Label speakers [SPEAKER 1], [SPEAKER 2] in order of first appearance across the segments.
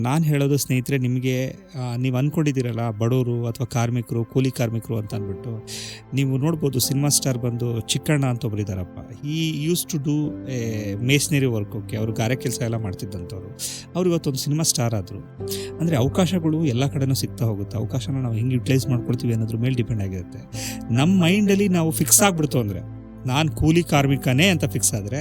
[SPEAKER 1] ನಾನು ಹೇಳೋದು ಸ್ನೇಹಿತರೆ, ನಿಮಗೆ ನೀವು ಅಂದ್ಕೊಂಡಿದ್ದೀರಲ್ಲ ಬಡವರು ಅಥವಾ ಕಾರ್ಮಿಕರು, ಕೂಲಿ ಕಾರ್ಮಿಕರು ಅಂತ ಅಂದ್ಬಿಟ್ಟು, ನೀವು ನೋಡ್ಬೋದು ಸಿನಿಮಾ ಸ್ಟಾರ್ ಬಂದು ಚಿಕ್ಕಣ್ಣ ಅಂತ ಒಬ್ರು ಇದ್ದಾರಪ್ಪ. ಈ use to do masonry work. Okay, ಅವರು ಗಾರೆ ಕೆಲಸ ಎಲ್ಲ ಮಾಡ್ತಿದ್ದಂಥವ್ರು. ಅವ್ರು ಇವತ್ತೊಂದು ಸಿನಿಮಾ ಸ್ಟಾರ್ ಆದರು. ಅಂದರೆ ಅವಕಾಶಗಳು ಎಲ್ಲ ಕಡೆನೂ ಸಿಗ್ತಾ ಹೋಗುತ್ತೆ. ಅವಕಾಶನ ನಾವು ಹೆಂಗೆ ಯುಟಿಲೈಸ್ ಮಾಡ್ಕೊಳ್ತೀವಿ ಅನ್ನೋದ್ರ ಮೇಲೆ ಡಿಪೆಂಡ್ ಆಗಿರುತ್ತೆ. ನಮ್ಮ ಮೈಂಡಲ್ಲಿ ನಾವು ಫಿಕ್ಸ್ ಆಗಿಬಿಡ್ತು ಅಂದರೆ, ನಾನು ಕೂಲಿ ಕಾರ್ಮಿಕನೇ ಅಂತ ಫಿಕ್ಸ್ ಆದರೆ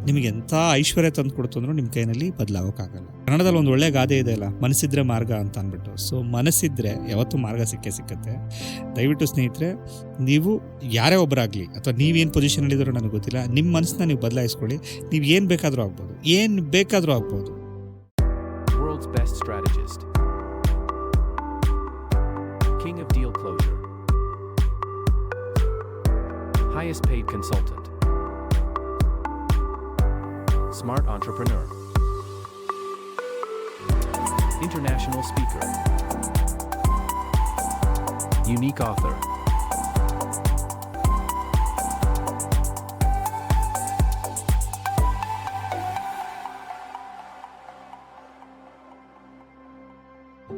[SPEAKER 1] ನಿಮಗೆ ಎಂಥ ಐಶ್ವರ್ಯ ತಂದು ಕೊಡ್ತು ಅಂದ್ರೂ ನಿಮ್ಮ ಕೈನಲ್ಲಿ ಬದಲಾಗೋಕ್ಕಾಗಲ್ಲ. ಕನ್ನಡದಲ್ಲಿ ಒಂದು ಒಳ್ಳೆ ಗಾದೆ ಇದೆ ಅಲ್ಲ, ಮನಸ್ಸಿದ್ರೆ ಮಾರ್ಗ ಅಂತ ಅಂದ್ಬಿಟ್ಟು. ಸೊ ಮನಸ್ಸಿದ್ರೆ ಯಾವತ್ತೂ ಮಾರ್ಗ ಸಿಕ್ಕತ್ತೆ. ದಯವಿಟ್ಟು ಸ್ನೇಹಿತರೆ, ನೀವು ಯಾರೇ ಒಬ್ಬರಾಗಲಿ ಅಥವಾ ನೀವೇನು ಪೊಸಿಷನಲ್ಲಿದ್ದಾರೋ ನನಗೆ ಗೊತ್ತಿಲ್ಲ, ನಿಮ್ಮ ಮನಸ್ಸನ್ನ ನೀವು ಬದಲಾಯಿಸ್ಕೊಳ್ಳಿ. ನೀವು ಏನು ಬೇಕಾದರೂ ಆಗ್ಬೋದು.
[SPEAKER 2] World's best strategist. King of deal closure. Highest paid consultant. Smart entrepreneur. International speaker. Unique author.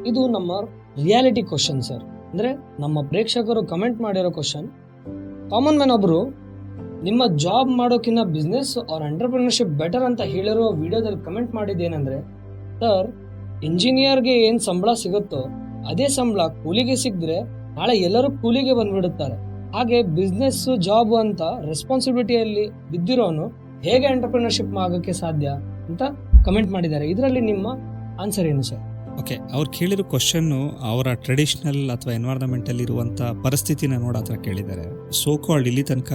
[SPEAKER 3] ಇದು ನಮ್ಮ ರಿಯಾಲಿಟಿ ಕ್ವಶನ್ ಸರ್. ಅಂದರೆ ನಮ್ಮ ಪ್ರೇಕ್ಷಕರು ಕಮೆಂಟ್ ಮಾಡಿರೋ ಕ್ವಶನ್. ಕಾಮನ್ ಮ್ಯಾನ್ ಒಬ್ಬರು ನಿಮ್ಮ ಜಾಬ್ ಮಾಡೋಕ್ಕಿಂತ ಬಿಸ್ನೆಸ್ ಆರ್ ಎಂಟರ್ಪ್ರಿನರ್ಶಿಪ್ ಬೆಟರ್ ಅಂತ ಹೇಳಿರೋ ವಿಡಿಯೋದಲ್ಲಿ ಕಮೆಂಟ್ ಮಾಡಿದ್ದೇನೆಂದರೆ, ಸರ್ ಇಂಜಿನಿಯರ್ಗೆ ಏನು ಸಂಬಳ ಸಿಗುತ್ತೋ ಅದೇ ಸಂಬಳ ಕೂಲಿಗೆ ಸಿಕ್ಕಿದ್ರೆ ನಾಳೆ ಎಲ್ಲರೂ ಕೂಲಿಗೆ ಬಂದ್ಬಿಡುತ್ತಾರೆ. ಹಾಗೆ ಬಿಸ್ನೆಸ್ ಜಾಬ್ ಅಂತ ರೆಸ್ಪಾನ್ಸಿಬಿಲಿಟಿಯಲ್ಲಿ ಬಿದ್ದಿರೋನು ಹೇಗೆ ಎಂಟರ್ಪ್ರಿನರ್ಶಿಪ್ ಆಗೋಕ್ಕೆ ಸಾಧ್ಯ ಅಂತ ಕಮೆಂಟ್ ಮಾಡಿದ್ದಾರೆ. ಇದರಲ್ಲಿ ನಿಮ್ಮ ಆನ್ಸರ್ ಏನು ಸರ್?
[SPEAKER 1] ಓಕೆ, ಅವ್ರು ಕೇಳಿರೋ ಕ್ವಶನ್ನು ಅವರ ಟ್ರೆಡಿಷ್ನಲ್ ಅಥವಾ ಎನ್ವೈರ್ಮೆಂಟಲ್ಲಿ ಇರುವಂಥ ಪರಿಸ್ಥಿತಿನ ನೋಡಿ ಆ ಥರ ಕೇಳಿದ್ದಾರೆ. ಸೋ ಕಾಲ್ಡ್ ಇಲ್ಲಿ ತನಕ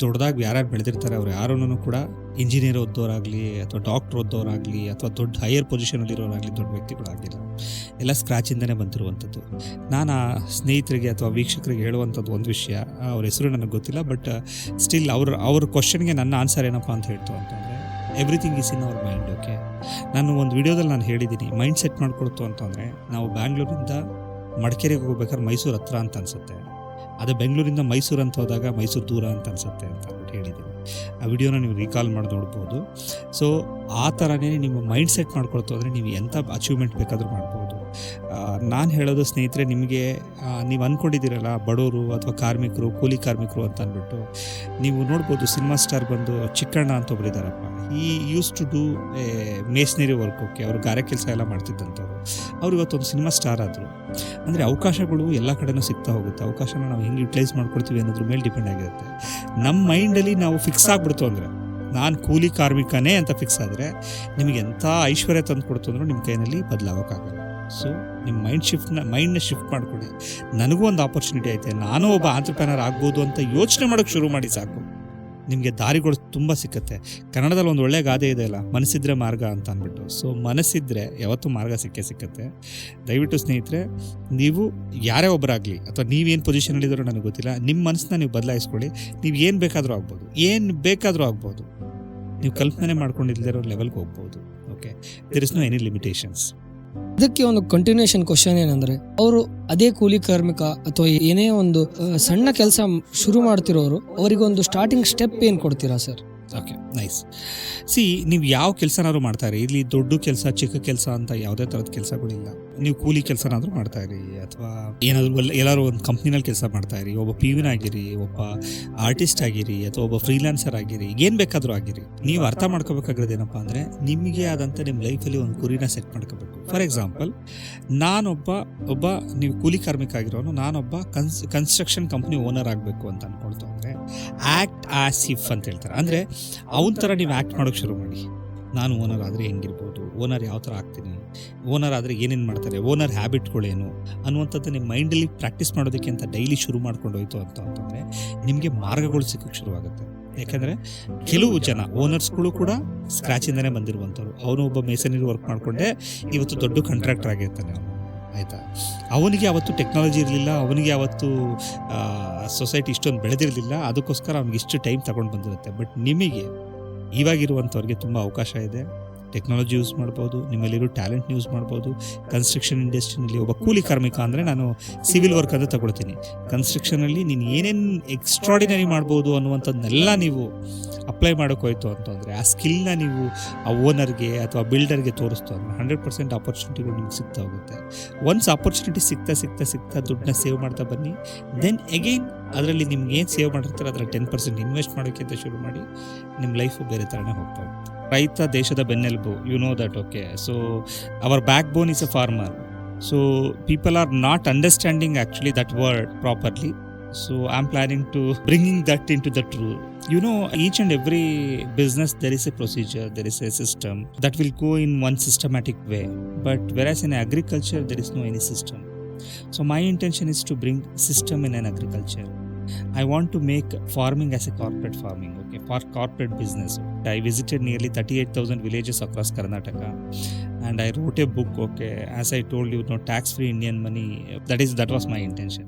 [SPEAKER 1] ದೊಡ್ಡದಾಗಿ ಯಾರ್ಯಾರು ಬೆಳೆದಿರ್ತಾರೆ ಅವ್ರು ಯಾರೂ ಕೂಡ ಇಂಜಿನಿಯರ್ ಓದೋರಾಗಲಿ ಅಥವಾ ಡಾಕ್ಟ್ರ್ ಓದೋರಾಗಲಿ ಅಥವಾ ದೊಡ್ಡ ಹೈಯರ್ ಪೊಸಿಷನಲ್ಲಿರೋರಾಗಲಿ ದೊಡ್ಡ ವ್ಯಕ್ತಿಗಳಾಗಿಲ್ಲ. ಎಲ್ಲ ಸ್ಕ್ರ್ಯಾಚಿಂದನೇ ಬಂದಿರುವಂಥದ್ದು. ನಾನು ಆ ಸ್ನೇಹಿತರಿಗೆ ಅಥವಾ ವೀಕ್ಷಕರಿಗೆ ಹೇಳುವಂಥದ್ದು ಒಂದು ವಿಷಯ, ಅವ್ರ ಹೆಸರು ನನಗೆ ಗೊತ್ತಿಲ್ಲ, ಬಟ್ ಸ್ಟಿಲ್ ಅವ್ರ ಕ್ವಶನ್ಗೆ ನನ್ನ ಆನ್ಸರ್ ಏನಪ್ಪ ಅಂತ ಹೇಳ್ತು ಅಂತಂದರೆ, everything is in our mind. Okay, ನಾನು ಒಂದು ವಿಡಿಯೋದಲ್ಲಿ ನಾನು ಹೇಳಿದ್ದೀನಿ, ಮೈಂಡ್ ಸೆಟ್ ಮಾಡ್ಕೊಳ್ತು ಅಂತಂದರೆ ನಾವು ಬ್ಯಾಂಗ್ಳೂರಿಂದ ಮಡಿಕೇರಿಗೆ ಹೋಗ್ಬೇಕಾದ್ರೆ ಮೈಸೂರು ಹತ್ರ ಅಂತ ಅನಿಸುತ್ತೆ, ಅದೇ ಬೆಂಗಳೂರಿಂದ ಮೈಸೂರು ಅಂತ ಹೋದಾಗ ಮೈಸೂರು ದೂರ ಅಂತ ಅನಿಸುತ್ತೆ ಅಂತ ಅಂದ್ಬಿಟ್ಟು ಹೇಳಿದ್ದೀನಿ. ಆ ವಿಡಿಯೋನ ನೀವು ರೀಕಾಲ್ ಮಾಡಿ ನೋಡ್ಬೋದು. ಸೊ ಆ ಥರನೇ ನಿಮ್ಮ ಮೈಂಡ್ ಸೆಟ್ ಮಾಡ್ಕೊಳ್ತು ಅಂದರೆ ನೀವು ಎಂಥ ಅಚೀವ್ಮೆಂಟ್ ಬೇಕಾದರೂ ಮಾಡ್ಬೋದು. ನಾನು ಹೇಳೋದು ಸ್ನೇಹಿತರೆ, ನಿಮಗೆ ನೀವು ಅಂದ್ಕೊಂಡಿದ್ದೀರಲ್ಲ ಬಡವರು ಅಥವಾ ಕಾರ್ಮಿಕರು, ಕೂಲಿ ಕಾರ್ಮಿಕರು ಅಂತ ಅಂದ್ಬಿಟ್ಟು, ನೀವು ನೋಡ್ಬೋದು ಸಿನಿಮಾ ಸ್ಟಾರ್ ಬಂದು ಚಿಕ್ಕಣ್ಣ ಅಂತ ಒಬ್ರು ಇದ್ದಾರಪ್ಪ. ಈ use to do masonry work. Okay, ಅವರು ಗಾರೆ ಕೆಲಸ ಎಲ್ಲ ಮಾಡ್ತಿದ್ದಂಥವ್ರು. ಅವ್ರು ಇವತ್ತೊಂದು ಸಿನಿಮಾ ಸ್ಟಾರ್ ಆದರು. ಅಂದರೆ ಅವಕಾಶಗಳು ಎಲ್ಲ ಕಡೆನೂ ಸಿಗ್ತಾ ಹೋಗುತ್ತೆ. ಅವಕಾಶನ ನಾವು ಹೆಂಗೆ ಯುಟಿಲೈಸ್ ಮಾಡ್ಕೊಳ್ತೀವಿ ಅನ್ನೋದ್ರ ಮೇಲೆ ಡಿಪೆಂಡ್ ಆಗಿರುತ್ತೆ. ನಮ್ಮ ಮೈಂಡಲ್ಲಿ ನಾವು ಫಿಕ್ಸ್ ಆಗಿಬಿಡ್ತು ಅಂದರೆ, ನಾನು ಕೂಲಿ ಕಾರ್ಮಿಕನೇ ಅಂತ ಫಿಕ್ಸ್ ಆದರೆ ನಿಮಗೆ ಎಂಥ ಐಶ್ವರ್ಯ ತಂದು ಕೊಡ್ತು ಅಂದ್ರೂ ನಿಮ್ಮ ಕೈನಲ್ಲಿ ಬದಲಾಗೋಕ್ಕಾಗಲ್ಲ. ಸೊ ನಿಮ್ಮ ಮೈಂಡ್ನ ಶಿಫ್ಟ್ ಮಾಡಿಕೊಡಿ. ನನಗೂ ಒಂದು ಆಪರ್ಚುನಿಟಿ ಐತೆ, ನಾನು ಒಬ್ಬ ಆಂಟ್ರಪ್ರೆನರ್ ಆಗ್ಬೋದು ಅಂತ ಯೋಚನೆ ಮಾಡೋಕ್ಕೆ ಶುರು ಮಾಡಿ ಸಾಕು, ನಿಮಗೆ ದಾರಿಗಳು ತುಂಬ ಸಿಕ್ಕತ್ತೆ. ಕನ್ನಡದಲ್ಲಿ ಒಂದು ಒಳ್ಳೆ ಗಾದೆ ಇದೆ ಅಲ್ಲ, ಮನಸ್ಸಿದ್ರೆ ಮಾರ್ಗ ಅಂತ ಅಂದ್ಬಿಟ್ಟು. ಸೊ ಮನಸ್ಸಿದ್ರೆ ಯಾವತ್ತೂ ಮಾರ್ಗ ಸಿಕ್ಕತ್ತೆ. ದಯವಿಟ್ಟು ಸ್ನೇಹಿತರೆ, ನೀವು ಯಾರೇ ಒಬ್ಬರಾಗಲಿ ಅಥವಾ ನೀವೇನು ಪೊಸಿಷನಲ್ಲಿದ್ದಾರೋ ನನಗೆ ಗೊತ್ತಿಲ್ಲ, ನಿಮ್ಮ ಮನಸ್ಸನ್ನ ನೀವು ಬದಲಾಯಿಸ್ಕೊಳ್ಳಿ. ನೀವು ಏನು ಬೇಕಾದರೂ ಆಗ್ಬೋದು. ನೀವು ಕಲ್ಪನೆ ಮಾಡ್ಕೊಂಡಿಲ್ಲದಿರೋ ಲೆವೆಲ್ಗೆ ಹೋಗ್ಬೋದು. Okay, there is no any limitations.
[SPEAKER 3] ಇದಕ್ಕೆ ಒಂದು ಕಂಟಿನ್ಯೂಷನ್ ಕ್ವಶನ್ ಏನಂದ್ರೆ, ಅವರು ಅದೇ ಕೂಲಿ ಕಾರ್ಮಿಕ ಅಥವಾ ಏನೇ ಒಂದು ಸಣ್ಣ ಕೆಲಸ ಶುರು ಮಾಡ್ತಿರೋರು, ಅವರಿಗೊಂದು ಸ್ಟಾರ್ಟಿಂಗ್ ಸ್ಟೆಪ್ ಏನು ಕೊಡ್ತೀರಾ ಸರ್?
[SPEAKER 1] Okay, nice. ನೀವು ಯಾವ ಕೆಲಸನಾದ್ರು ಮಾಡ್ತಾಯಿರಿ, ಇಲ್ಲಿ ದೊಡ್ಡ ಕೆಲಸ ಚಿಕ್ಕ ಕೆಲಸ ಅಂತ ಯಾವುದೇ ಥರದ ಕೆಲಸಗಳಿಲ್ಲ. ನೀವು ಕೂಲಿ ಕೆಲಸನಾದರೂ ಮಾಡ್ತಾಯಿರಿ ಅಥವಾ ಎಲ್ಲರೂ ಒಂದು ಕಂಪ್ನಿನಲ್ಲಿ ಕೆಲಸ ಮಾಡ್ತಾಯಿರಿ, ಒಬ್ಬ ಪಿವಿನ್ ಆಗಿರಿ, ಒಬ್ಬ ಆರ್ಟಿಸ್ಟ್ ಆಗಿರಿ ಅಥವಾ ಒಬ್ಬ ಫ್ರೀಲಾನ್ಸರ್ ಆಗಿರಿ, ಏನು ಬೇಕಾದರೂ ಆಗಿರಿ. ನೀವು ಅರ್ಥ ಮಾಡ್ಕೋಬೇಕಾಗಿರೋದು ಏನಪ್ಪ ಅಂದರೆ, ನಿಮಗೆ ಆದಂಥ ನಿಮ್ಮ ಲೈಫಲ್ಲಿ ಒಂದು ಗುರಿನ ಸೆಟ್ ಮಾಡ್ಕೋಬೇಕು. ಫಾರ್ ಎಕ್ಸಾಂಪಲ್, ನಾನೊಬ್ಬ ನೀವು ಕೂಲಿ ಕಾರ್ಮಿಕ ಆಗಿರೋನು, ನಾನೊಬ್ಬ ಕನ್ಸ್ಟ್ರಕ್ಷನ್ ಕಂಪ್ನಿ ಓನರ್ ಆಗಬೇಕು ಅಂತ ಅಂದ್ಕೊಳ್ತಾ ಅಂದರೆ, ಆ್ಯಕ್ಟ್ ಆಸ್ ಇಫ್ ಅಂತ ಹೇಳ್ತಾರೆ. ಅಂದರೆ ಅವನ ಥರ ನೀವು ಆ್ಯಕ್ಟ್ ಮಾಡೋಕ್ಕೆ ಶುರು ಮಾಡಿ. ನಾನು ಓನರ್ ಆದರೆ ಹೆಂಗಿರ್ಬೋದು, ಓನರ್ ಯಾವ ಥರ ಆಗ್ತೀನಿ, ಓನರ್ ಆದರೆ ಏನೇನು ಮಾಡ್ತಾರೆ, ಓನರ್ ಹ್ಯಾಬಿಟ್ಗಳೇನು ಅನ್ನುವಂಥದ್ದು ನಿಮ್ಮ ಮೈಂಡಲ್ಲಿ ಪ್ರಾಕ್ಟೀಸ್ ಮಾಡೋದಕ್ಕೆ ಅಂತ ಡೈಲಿ ಶುರು ಮಾಡ್ಕೊಂಡು ಹೋಯ್ತು ಅಂತಂದರೆ ನಿಮಗೆ ಮಾರ್ಗಗಳು ಸಿಗೋಕ್ಕೆ ಶುರುವಾಗುತ್ತೆ. ಯಾಕಂದರೆ ಕೆಲವು ಜನ ಓನರ್ಸ್ಗಳು ಕೂಡ ಸ್ಕ್ರ್ಯಾಚಿಂದನೇ ಬಂದಿರುವಂಥವ್ರು. ಅವನು ಒಬ್ಬ ಮೇಸನರಿ ವರ್ಕ್ ಮಾಡಿಕೊಂಡೆ ಇವತ್ತು ದೊಡ್ಡ ಕಾಂಟ್ರಾಕ್ಟರ್ ಆಗಿರ್ತಾನೆ ಅವನು, ಆಯಿತಾ. ಅವನಿಗೆ ಅವತ್ತು ಟೆಕ್ನಾಲಜಿ ಇರಲಿಲ್ಲ, ಅವನಿಗೆ ಅವತ್ತು ಸೊಸೈಟಿ ಇಷ್ಟೊಂದು ಬೆಳೆದಿರಲಿಲ್ಲ, ಅದಕ್ಕೋಸ್ಕರ ಅವ್ನಿಗೆ ಇಷ್ಟು ಟೈಮ್ ತಗೊಂಡು ಬಂದಿರುತ್ತೆ. ಬಟ್ ನಿಮಗೆ ಇವಾಗಿರುವಂಥವ್ರಿಗೆ ತುಂಬ ಅವಕಾಶ ಇದೆ. ಟೆಕ್ನಾಲಜಿ ಯೂಸ್ ಮಾಡ್ಬೋದು, ನಿಮ್ಮಲ್ಲಿರೋ ಟ್ಯಾಲೆಂಟ್ನ ಯೂಸ್ ಮಾಡ್ಬೋದು. ಕನ್ಸ್ಟ್ರಕ್ಷನ್ ಇಂಡಸ್ಟ್ರಿನಲ್ಲಿ ಒಬ್ಬ ಕೂಲಿ ಕಾರ್ಮಿಕ ಅಂದರೆ ನಾನು ಸಿವಿಲ್ ವರ್ಕ್ ಅಂತ ತಗೊಳ್ತೀನಿ. ಕನ್ಸ್ಟ್ರಕ್ಷನಲ್ಲಿ ನೀನು ಏನೇನು ಎಕ್ಸ್ಟ್ರಾಡಿನರಿ ಮಾಡ್ಬೋದು ಅನ್ನುವಂಥದ್ದನ್ನೆಲ್ಲ ನೀವು ಅಪ್ಲೈ ಮಾಡೋಕ್ಕೋಯ್ತು ಅಂತಂದರೆ ಆ ಸ್ಕಿಲ್ನ ನೀವು ಆ ಓನರ್ಗೆ ಅಥವಾ ಬಿಲ್ಡರ್ಗೆ ತೋರಿಸ್ತು ಅಂದರೆ 100% ಆಪರ್ಚುನಿಟಿಗಳು ನಿಮ್ಗೆ ಸಿಗ್ತಾ ಹೋಗುತ್ತೆ. ಒನ್ಸ್ ಆಪರ್ಚುನಿಟಿ ಸಿಗ್ತಾ ದುಡ್ಡನ್ನ ಸೇವ್ ಮಾಡ್ತಾ ಬನ್ನಿ. ದೆನ್ ಅಗೈನ್ ಅದರಲ್ಲಿ ನಿಮ್ಗೆ ಏನು ಸೇವ್ ಮಾಡಿರ್ತಾರೆ ಅದರಲ್ಲಿ 10% ಇನ್ವೆಸ್ಟ್ ಮಾಡೋಕ್ಕೆ ಅಂತ ಶುರು ಮಾಡಿ ನಿಮ್ಮ ಲೈಫು ಬೇರೆ ಥರನೇ ಹೋಗ್ತಾ ಹೋಗುತ್ತೆ. ರೈತ ದೇಶದ ಬೆನ್ನೆಲುಬು, you know that. Okay, so our backbone is a farmer. So people are not understanding actually that word properly. So I'm planning to bringing that into the truth. You know, each and every business there is a procedure, there is a system that will go in one systematic way. But whereas in agriculture there is no any system. So my intention is to bring system in an agriculture. I want to make farming as a corporate farming, okay, for corporate business. I visited nearly 38,000 villages across Karnataka and I wrote a book, okay, as I told you, no tax-free Indian money. That was my intention.